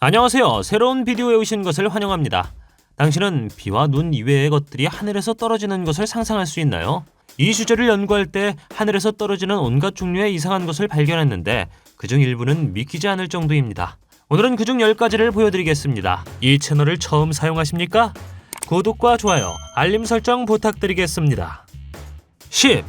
안녕하세요. 새로운 비디오에 오신 것을 환영합니다. 당신은 비와 눈 이외의 것들이 하늘에서 떨어지는 것을 상상할 수 있나요? 이 주제를 연구할 때 하늘에서 떨어지는 온갖 종류의 이상한 것을 발견했는데 그중 일부는 믿기지 않을 정도입니다. 오늘은 그중 10가지를 보여드리겠습니다. 이 채널을 처음 사용하십니까? 구독과 좋아요, 알림 설정 부탁드리겠습니다. 10.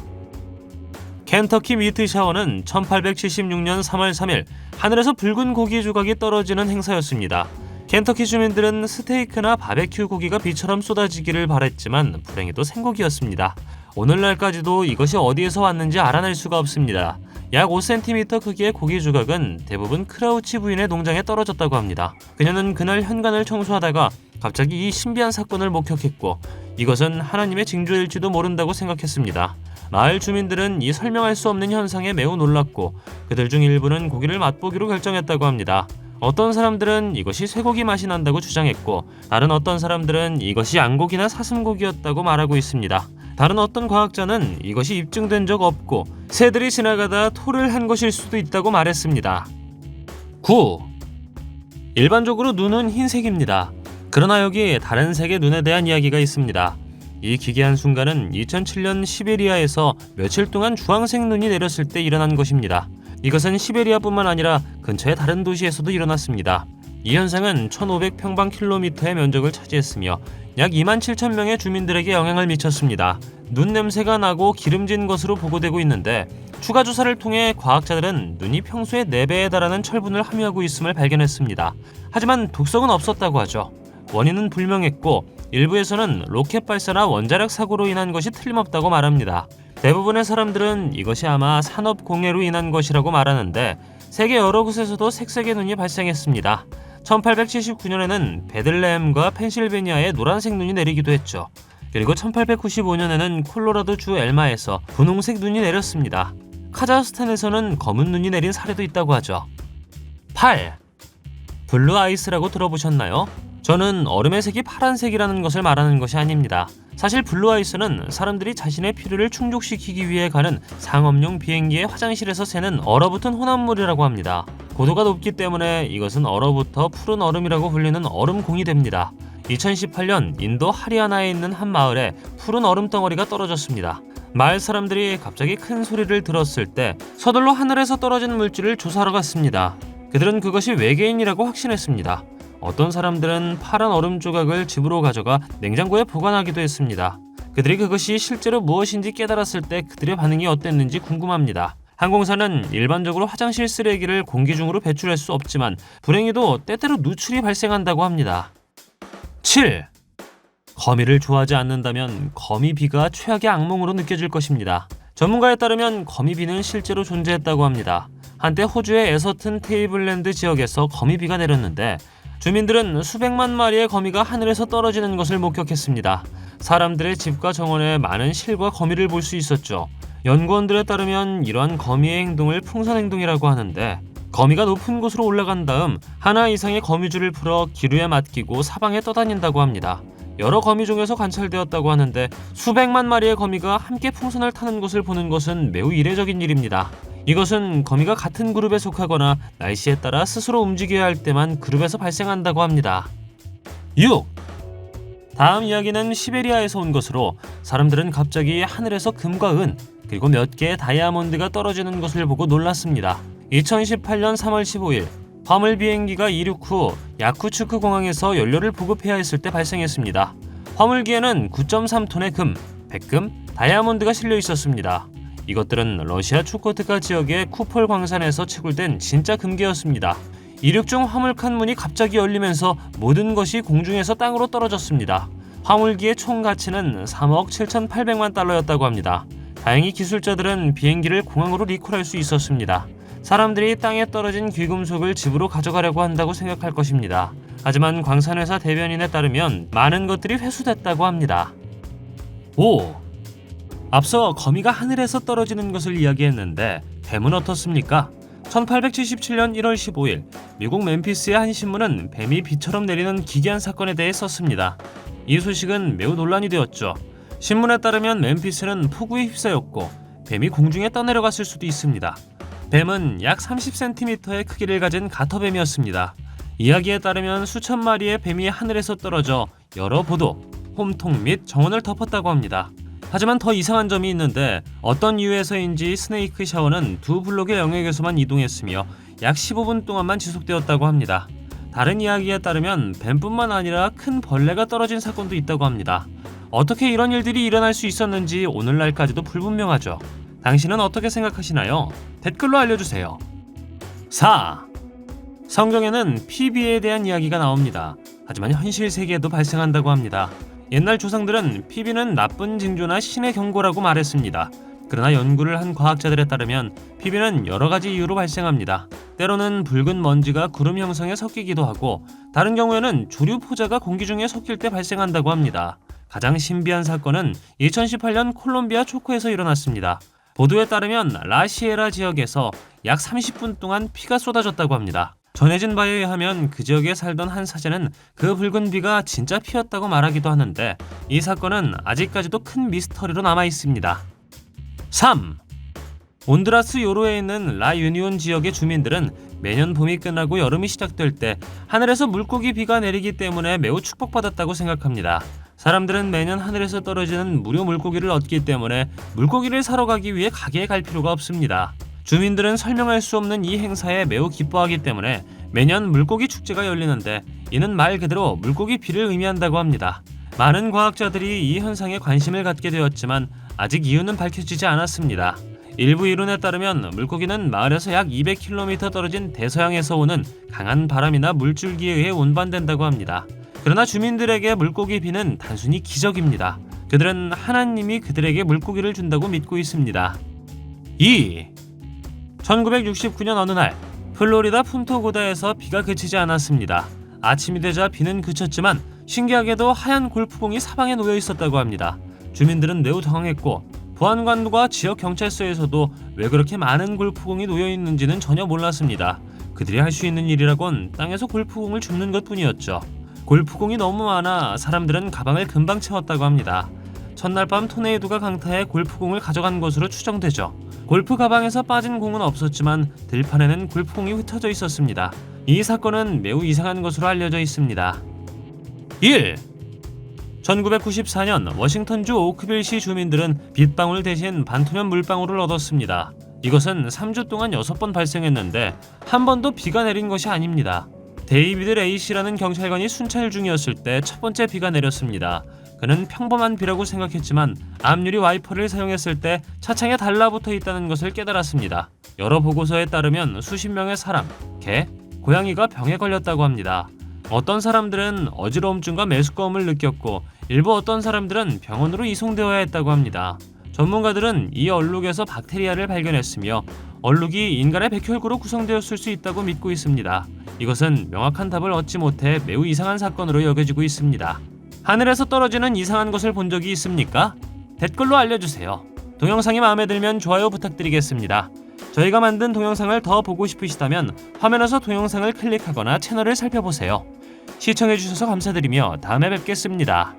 켄터키 미트 샤워는 1876년 3월 3일 하늘에서 붉은 고기 조각이 떨어지는 행사였습니다. 켄터키 주민들은 스테이크나 바베큐 고기가 비처럼 쏟아지기를 바랬지만 불행히도 생고기였습니다. 오늘날까지도 이것이 어디에서 왔는지 알아낼 수가 없습니다. 약 5cm 크기의 고기 조각은 대부분 크라우치 부인의 농장에 떨어졌다고 합니다. 그녀는 그날 현관을 청소하다가 갑자기 이 신비한 사건을 목격했고 이것은 하나님의 징조일지도 모른다고 생각했습니다. 마을 주민들은 이 설명할 수 없는 현상에 매우 놀랐고 그들 중 일부는 고기를 맛보기로 결정했다고 합니다. 어떤 사람들은 이것이 쇠고기 맛이 난다고 주장했고 다른 어떤 사람들은 이것이 양고기나 사슴고기였다고 말하고 있습니다. 다른 어떤 과학자는 이것이 입증된 적 없고 새들이 지나가다 토를 한 것일 수도 있다고 말했습니다. 9. 일반적으로 눈은 흰색입니다. 그러나 여기 다른 색의 눈에 대한 이야기가 있습니다. 이 기괴한 순간은 2007년 시베리아에서 며칠 동안 주황색 눈이 내렸을 때 일어난 것입니다. 이것은 시베리아뿐만 아니라 근처의 다른 도시에서도 일어났습니다. 이 현상은 1500평방킬로미터의 면적을 차지했으며 약 27,000명의 주민들에게 영향을 미쳤습니다. 눈 냄새가 나고 기름진 것으로 보고되고 있는데 추가 조사를 통해 과학자들은 눈이 평소의 4배에 달하는 철분을 함유하고 있음을 발견했습니다. 하지만 독성은 없었다고 하죠. 원인은 불명했고 일부에서는 로켓 발사나 원자력 사고로 인한 것이 틀림없다고 말합니다. 대부분의 사람들은 이것이 아마 산업 공해로 인한 것이라고 말하는데 세계 여러 곳에서도 색색의 눈이 발생했습니다. 1879년에는 베들레헴과 펜실베니아에 노란색 눈이 내리기도 했죠. 그리고 1895년에는 콜로라도주 엘마에서 분홍색 눈이 내렸습니다. 카자흐스탄에서는 검은 눈이 내린 사례도 있다고 하죠. 8. 블루 아이스라고 들어보셨나요? 저는 얼음의 색이 파란색이라는 것을 말하는 것이 아닙니다. 사실 블루 아이스는 사람들이 자신의 피로를 충족시키기 위해 가는 상업용 비행기의 화장실에서 새는 얼어붙은 혼합물이라고 합니다. 고도가 높기 때문에 이것은 얼어붙어 푸른 얼음이라고 불리는 얼음공이 됩니다. 2018년 인도 하리아나에 있는 한 마을에 푸른 얼음 덩어리가 떨어졌습니다. 마을 사람들이 갑자기 큰 소리를 들었을 때 서둘러 하늘에서 떨어진 물질을 조사하러 갔습니다. 그들은 그것이 외계인이라고 확신했습니다. 어떤 사람들은 파란 얼음 조각을 집으로 가져가 냉장고에 보관하기도 했습니다. 그들이 그것이 실제로 무엇인지 깨달았을 때 그들의 반응이 어땠는지 궁금합니다. 항공사는 일반적으로 화장실 쓰레기를 공기 중으로 배출할 수 없지만 불행히도 때때로 누출이 발생한다고 합니다. 7. 거미를 좋아하지 않는다면 거미비가 최악의 악몽으로 느껴질 것입니다. 전문가에 따르면 거미비는 실제로 존재했다고 합니다. 한때 호주의 에서튼 테이블랜드 지역에서 거미비가 내렸는데 주민들은 수백만 마리의 거미가 하늘에서 떨어지는 것을 목격했습니다. 사람들의 집과 정원에 많은 실과 거미를 볼 수 있었죠. 연구원들에 따르면 이러한 거미의 행동을 풍선행동이라고 하는데 거미가 높은 곳으로 올라간 다음 하나 이상의 거미줄을 풀어 기류에 맡기고 사방에 떠다닌다고 합니다. 여러 거미종에서 관찰되었다고 하는데 수백만 마리의 거미가 함께 풍선을 타는 것을 보는 것은 매우 이례적인 일입니다. 이것은 거미가 같은 그룹에 속하거나 날씨에 따라 스스로 움직여야 할 때만 그룹에서 발생한다고 합니다. 6. 다음 이야기는 시베리아에서 온 것으로 사람들은 갑자기 하늘에서 금과 은 그리고 몇 개의 다이아몬드가 떨어지는 것을 보고 놀랐습니다. 2018년 3월 15일 화물 비행기가 이륙 후 야쿠츠크 공항에서 연료를 보급해야 했을 때 발생했습니다. 화물기에는 9.3톤의 금, 백금, 다이아몬드가 실려 있었습니다. 이것들은 러시아 추코트카 지역의 쿠폴 광산에서 채굴된 진짜 금괴였습니다. 이륙 중 화물 칸 문이 갑자기 열리면서 모든 것이 공중에서 땅으로 떨어졌습니다. 화물기의 총 가치는 3억 7,800만 달러였다고 합니다. 다행히 기술자들은 비행기를 공항으로 리콜할 수 있었습니다. 사람들이 땅에 떨어진 귀금속을 집으로 가져가려고 한다고 생각할 것입니다. 하지만 광산회사 대변인에 따르면 많은 것들이 회수됐다고 합니다. 5. 앞서 거미가 하늘에서 떨어지는 것을 이야기했는데 뱀은 어떻습니까? 1877년 1월 15일 미국 멤피스의 한 신문은 뱀이 비처럼 내리는 기괴한 사건에 대해 썼습니다. 이 소식은 매우 논란이 되었죠. 신문에 따르면 멤피스는 폭우에 휩싸였고 뱀이 공중에 떠내려갔을 수도 있습니다. 뱀은 약 30cm의 크기를 가진 가터뱀이었습니다. 이야기에 따르면 수천 마리의 뱀이 하늘에서 떨어져 여러 보도, 홈통 및 정원을 덮었다고 합니다. 하지만 더 이상한 점이 있는데 어떤 이유에서인지 스네이크 샤워는 두 블록의 영역에서만 이동했으며 약 15분 동안만 지속되었다고 합니다. 다른 이야기에 따르면 뱀뿐만 아니라 큰 벌레가 떨어진 사건도 있다고 합니다. 어떻게 이런 일들이 일어날 수 있었는지 오늘날까지도 불분명하죠. 당신은 어떻게 생각하시나요? 댓글로 알려주세요. 4. 성경에는 피비에 대한 이야기가 나옵니다. 하지만 현실 세계에도 발생한다고 합니다. 옛날 조상들은 피비는 나쁜 징조나 신의 경고라고 말했습니다. 그러나 연구를 한 과학자들에 따르면 피비는 여러 가지 이유로 발생합니다. 때로는 붉은 먼지가 구름 형성에 섞이기도 하고 다른 경우에는 조류 포자가 공기 중에 섞일 때 발생한다고 합니다. 가장 신비한 사건은 2018년 콜롬비아 초코에서 일어났습니다. 보도에 따르면 라시에라 지역에서 약 30분 동안 피가 쏟아졌다고 합니다. 전해진 바에 의하면 그 지역에 살던 한 사제는 그 붉은 비가 진짜 피었다고 말하기도 하는데 이 사건은 아직까지도 큰 미스터리로 남아 있습니다. 3. 온두라스 요로에 있는 라 유니온 지역의 주민들은 매년 봄이 끝나고 여름이 시작될 때 하늘에서 물고기 비가 내리기 때문에 매우 축복받았다고 생각합니다. 사람들은 매년 하늘에서 떨어지는 무료 물고기를 얻기 때문에 물고기를 사러 가기 위해 가게에 갈 필요가 없습니다. 주민들은 설명할 수 없는 이 행사에 매우 기뻐하기 때문에 매년 물고기 축제가 열리는데 이는 말 그대로 물고기 비를 의미한다고 합니다. 많은 과학자들이 이 현상에 관심을 갖게 되었지만 아직 이유는 밝혀지지 않았습니다. 일부 이론에 따르면 물고기는 마을에서 약 200km 떨어진 대서양에서 오는 강한 바람이나 물줄기에 의해 운반된다고 합니다. 그러나 주민들에게 물고기 비는 단순히 기적입니다. 그들은 하나님이 그들에게 물고기를 준다고 믿고 있습니다. 2. 1969년 어느 날 플로리다 푼토고다에서 비가 그치지 않았습니다. 아침이 되자 비는 그쳤지만 신기하게도 하얀 골프공이 사방에 놓여 있었다고 합니다. 주민들은 매우 당황했고 보안관과 지역 경찰서에서도 왜 그렇게 많은 골프공이 놓여 있는지는 전혀 몰랐습니다. 그들이 할 수 있는 일이라곤 땅에서 골프공을 줍는 것뿐이었죠. 골프공이 너무 많아 사람들은 가방을 금방 채웠다고 합니다. 첫날 밤 토네이도가 강타해 골프공을 가져간 것으로 추정되죠. 골프 가방에서 빠진 공은 없었지만 들판에는 골프공이 흩어져 있었습니다. 이 사건은 매우 이상한 것으로 알려져 있습니다. 1. 1994년 워싱턴주 오크빌시 주민들은 빗방울 대신 반투명 물방울을 얻었습니다. 이것은 3주 동안 6번 발생했는데 한 번도 비가 내린 것이 아닙니다. 데이비드 레이시라는 경찰관이 순찰 중이었을 때 첫 번째 비가 내렸습니다. 그는 평범한 비라고 생각했지만 앞유리 와이퍼를 사용했을 때 차창에 달라붙어 있다는 것을 깨달았습니다. 여러 보고서에 따르면 수십 명의 사람, 개, 고양이가 병에 걸렸다고 합니다. 어떤 사람들은 어지러움증과 메스꺼움을 느꼈고 일부 어떤 사람들은 병원으로 이송되어야 했다고 합니다. 전문가들은 이 얼룩에서 박테리아를 발견했으며 얼룩이 인간의 백혈구로 구성되었을 수 있다고 믿고 있습니다. 이것은 명확한 답을 얻지 못해 매우 이상한 사건으로 여겨지고 있습니다. 하늘에서 떨어지는 이상한 것을 본 적이 있습니까? 댓글로 알려주세요. 동영상이 마음에 들면 좋아요 부탁드리겠습니다. 저희가 만든 동영상을 더 보고 싶으시다면 화면에서 동영상을 클릭하거나 채널을 살펴보세요. 시청해주셔서 감사드리며 다음에 뵙겠습니다.